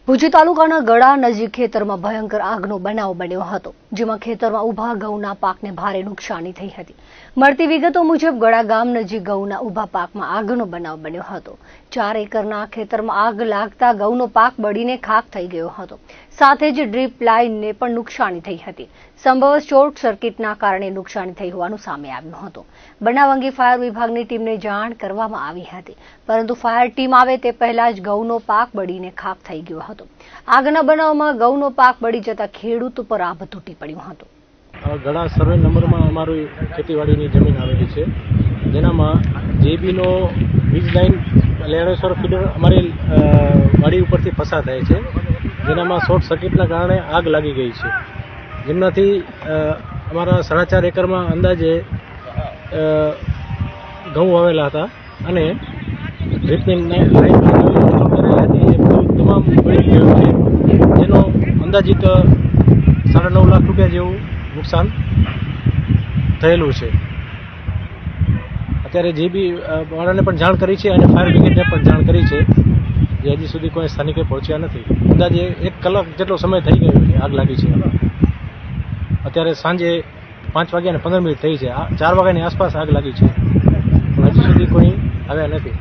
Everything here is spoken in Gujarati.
ભુજ તાલુકાના ગળા નજીક ખેતરમાં ભયંકર આગનો બનાવ બન્યો હતો, જેમાં ખેતરમાં ઊભા ઘઉંના પાકને ભારે નુકસાની થઈ હતી। મળતી વિગતો મુજબ ગળા ગામ નજીક ઘઉંના ઊભા પાકમાં આગનો બનાવ બન્યો હતો। 4 એકરના ખેતરમાં આગ લાગતા ઘઉંનો પાક બળીને ખાક થઈ ગયો હતો, સાથે જ ડ્રીપ લાઇનને પણ નુકસાની થઈ હતી। સંભવત શોર્ટ સર્કિટના કારણે નુકસાની થઈ હોવાનું સામે આવ્યું હતું। બનાવ અંગે ફાયર વિભાગની ટીમને જાણ કરવામાં આવી હતી, પરંતુ ફાયર ટીમ આવે તે પહેલા જ ઘઉંનો પાક બળીને ખાક થઈ ગયો હતો। આગના બનાવમાં ઘઉંનો પાક બળી જતા ખેડૂત પર આભ તૂટી પડ્યું હતું। ગળા સર્વે નંબરમાં અમારી ખેતીવાડીની જમીન આવેલી છે, જેનામાં જેબીનો વીજ લાઇન લેણેશ્વર ફીડર અમારી વાડી ઉપરથી પસાર થાય છે, જેનામાં શોર્ટ સર્કિટના કારણે આગ લાગી ગઈ છે, જેમનાથી અમારા 4.5 એકરમાં અંદાજે ઘઉં વાવેલા હતા અને ડ્રીપની લાઇન કરેલી હતી, એ તમામ બળી ગયું છે, જેનો અંદાજિત 9.5 લાખ રૂપિયા જેવું નુકસાન થયેલું છે। અત્યારે જેબી વાળાને પણ જાણ કરી છે અને ફાયર બ્રિગેડને પણ જાણ કરી છે, જે હજી સુધી કોઈ સ્થાનિકે પહોંચ્યા નથી। અંદાજે 1 કલાક જેટલો સમય થઈ ગયો છે આગ લાગી છે। અત્યારે સાંજે 5:15 થઈ છે, 4 વાગ્યાની આસપાસ આગ લાગી છે, પણ હજી સુધી કોઈ આવ્યા નથી।